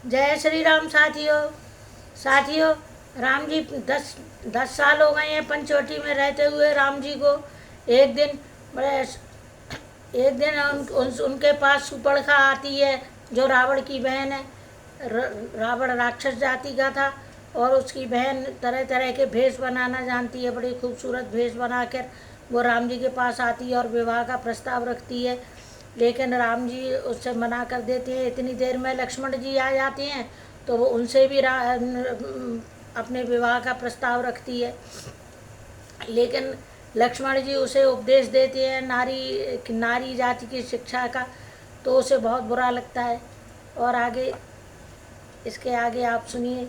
जय श्री राम साथियों। साथियों, राम जी 10 साल हो गए हैं पंचवटी में रहते हुए। राम जी को एक दिन बड़े उनके पास सुपर्णखा आती है, जो रावण की बहन है। रावण राक्षस जाति का था और उसकी बहन तरह तरह के भेष बनाना जानती है। बड़ी खूबसूरत भेष बनाकर वो राम जी के पास आती है और विवाह का प्रस्ताव रखती है, लेकिन राम जी उससे मना कर देते हैं। इतनी देर में लक्ष्मण जी आ जाते हैं तो वो उनसे भी अपने विवाह का प्रस्ताव रखती है, लेकिन लक्ष्मण जी उसे उपदेश देते हैं नारी जाति की शिक्षा का, तो उसे बहुत बुरा लगता है। और आगे इसके आगे आप सुनिए।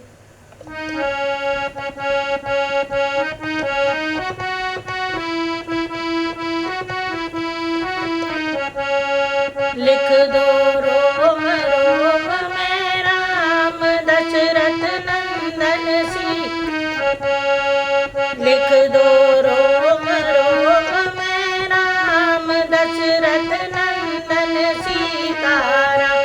लिख दो रोम रोम में राम दशरथ नंदन सी। लिख दो रोम रोम में राम दशरथ नंदन सीताराम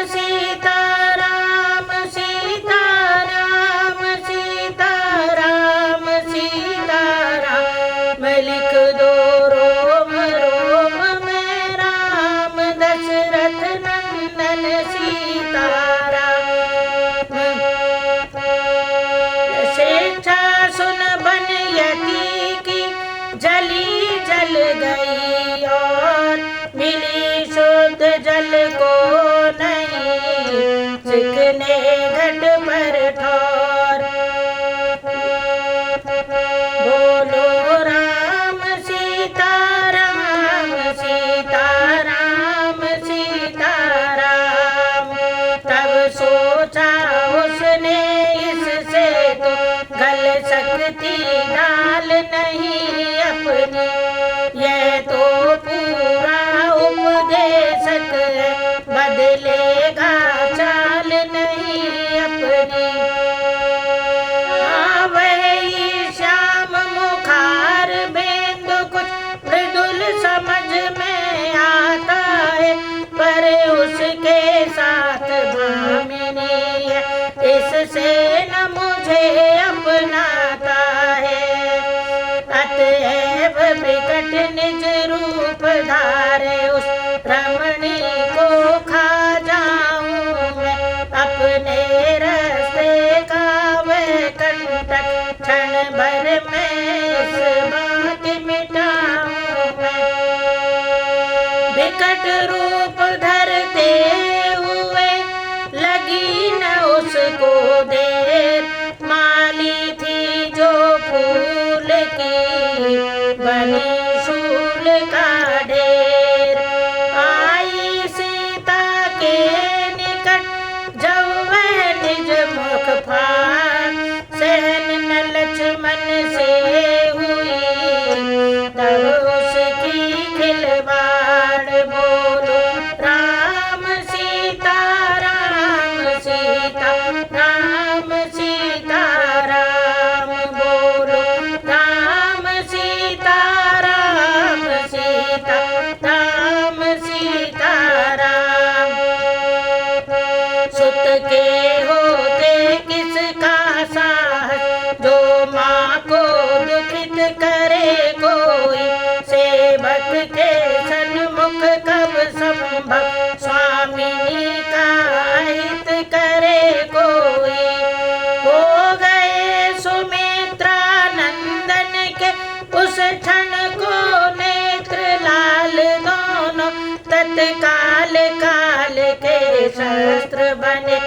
सीताराम सीताराम सीताराम सीताराम। लिख दो रोम रोम में राम दशरथ नंदन सीताराम। शिक्षा सुन बनयति की जली जल गई और मिली शुद्ध जल को नहीं, चिकने घट पर ठोर। बोलो राम सीताराम सीताराम सीताराम। तब सोचा उसने इससे तो गल सकती दाल नहीं अपनी, यह तो पूरा उपदेशक है, बदलेगा चाल नहीं अपनी। हाँ वही श्याम मुखार बेंदु कुछ मृदुल समझ में आता है, पर उसके साथ भामिनी है, इससे न मुझे अपनाता है। अतएव विकट निज रूप धारे उस रमणी को खा जाऊं मैं, अपने रास्ते का वह कंटक क्षण भर में इस बात मिटाऊं मैं। विकट रूप धरते हुए लगी न उसको देर, माली थी जो फूल की बनी शूल का ढेर। आई सीता के निकट जब वह निज मुख फाड़, सहन न लक्ष्मण से हुई तब उसकी खिलवाड़। बोलो राम सीता राम सीता राम सीता राम। बोलो राम सीता राम सीता राम सीता राम। सुत के होते किसका साहस, जो माँ को दुखित करे कोई, सेवक के सन्मुख कब संभव, स्वामिनी का हित करे कोई। हो गए सुमित्रा नंदन के उस क्षण को नेत्र लाल दोनों, तत्काल काल के शस्त्र बने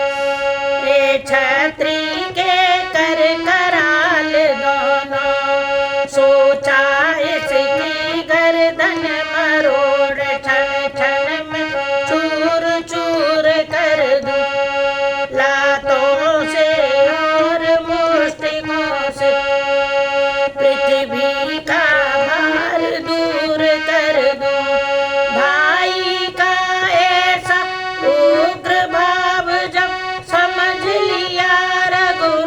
छत्री के कर कराल दोनों। सोचा इसकी गर्दन मरोड़ क्षण क्षण में चूर चूर कर दूं, लातों से और मुष्टियों से पृथ्वी का भार दूर कर दूं। भाई का ऐसा उग्र भाव जब समझ लिया रघुराम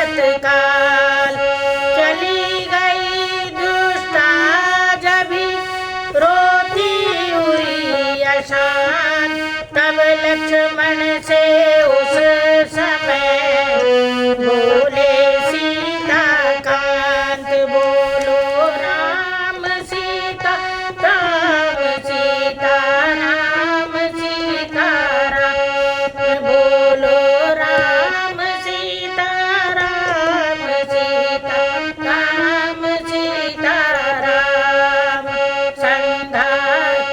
तत्काल। चली गई दुष्टा जभी रोती हुई अशांत, तब लक्ष्मण से उस समय बोले सीताकांत। बोलो राम सीता राम, सीता राम, सीता राम। बोलो राम सीता राम, सीता राम, सीता राम। संगा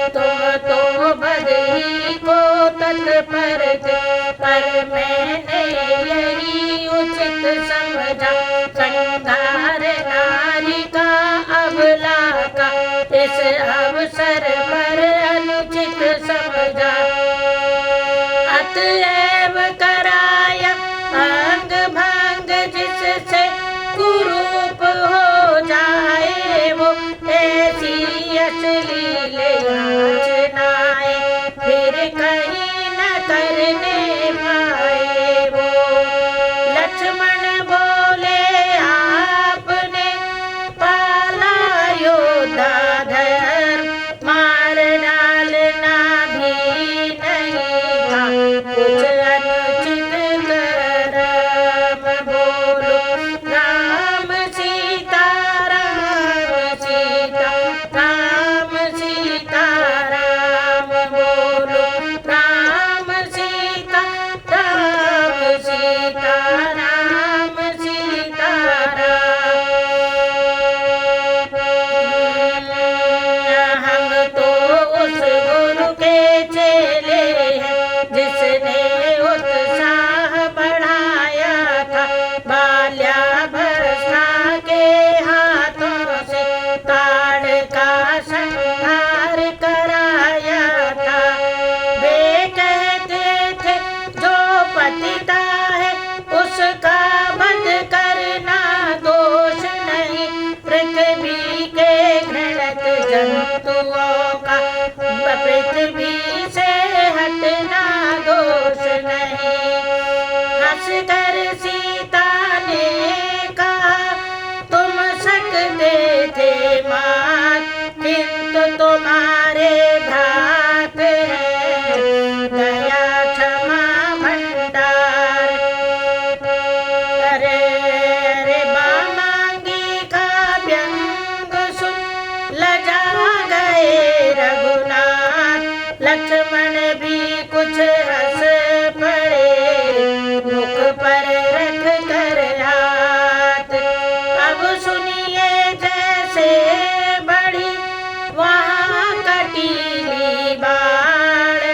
तुम तो बदही को तत्पर थे, पर मैंने यही उचित समझा। संहार नारी का अबला का इस अवसर पर अनुचित समझा। अतएव कराया अंग भंग, जिससे कुरूप हो जाए वो। ऐसी अश्लील याचनाएं फिर कहीं न करने पाए वो। लक्ष्मण बोले आपने पाला योद्धा धर्म, मार डालना भी नहीं था कुछ अनुचित कर्म। बोलो राम सीता राम, सीता राम, सीता राम। बोलो राम सीता राम, सीता राम, सीता राम। हम तो उस गुरु के चेले हैं जिसने उत्साह बढ़ाया था। बाल्यावस्था के हाथों से ताड़ का संहार कराया था। वे कहते थे जो पतिता है उसका वध करना दोष नहीं, पृथ्वी के घृणित जंतुओं का पृथ्वी से हटना दोष नहीं। हंसकर सीता ने कहा तुम सकते थे मात, किंतु तुम्हारे भ्रात है दया क्षमा भंडार। अरे अरे बामांगी का व्यंग सुन लजा गए रघुनाथ। लक्ष्मण भी कुछ हंस पड़े मुख पर रख कर हाथ। अब सुनिए जैसे बड़ी वहाँ कटीली बाढ़,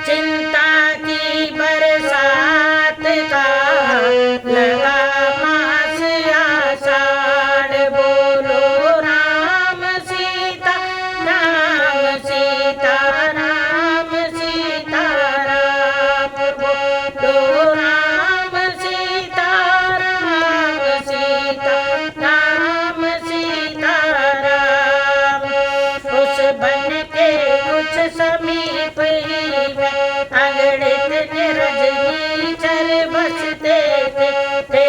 चिंता की बरसात का लगा मास आषाढ़। बोलो राम सीता राम, सीता राम, सीता राम। बोलो राम सीता राम, सीता राम, सीता राम। उस बन के कुछ समीप ही में अगणित निर्जनीचर बसते थे।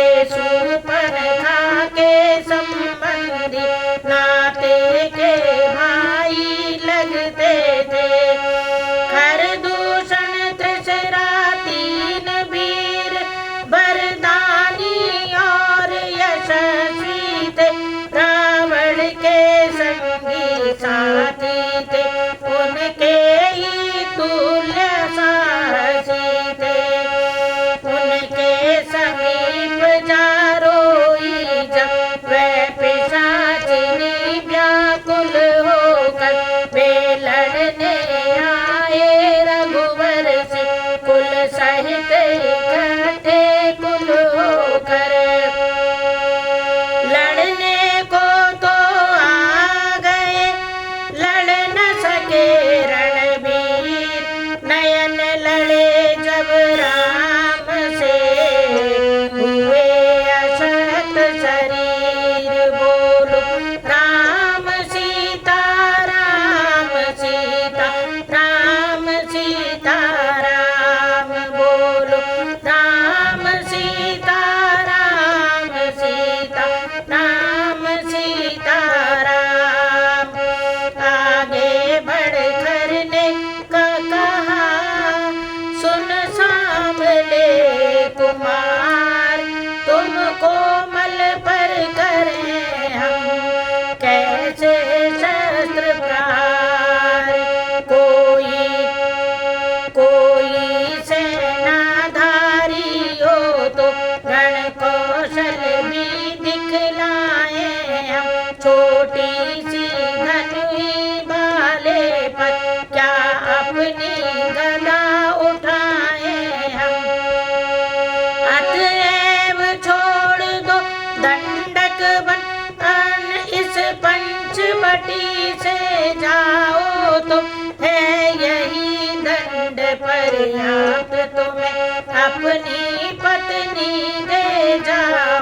चौपटी से जाओ तो है यही दंड, पर्याप्त तुम्हें अपनी पत्नी दे जाओ।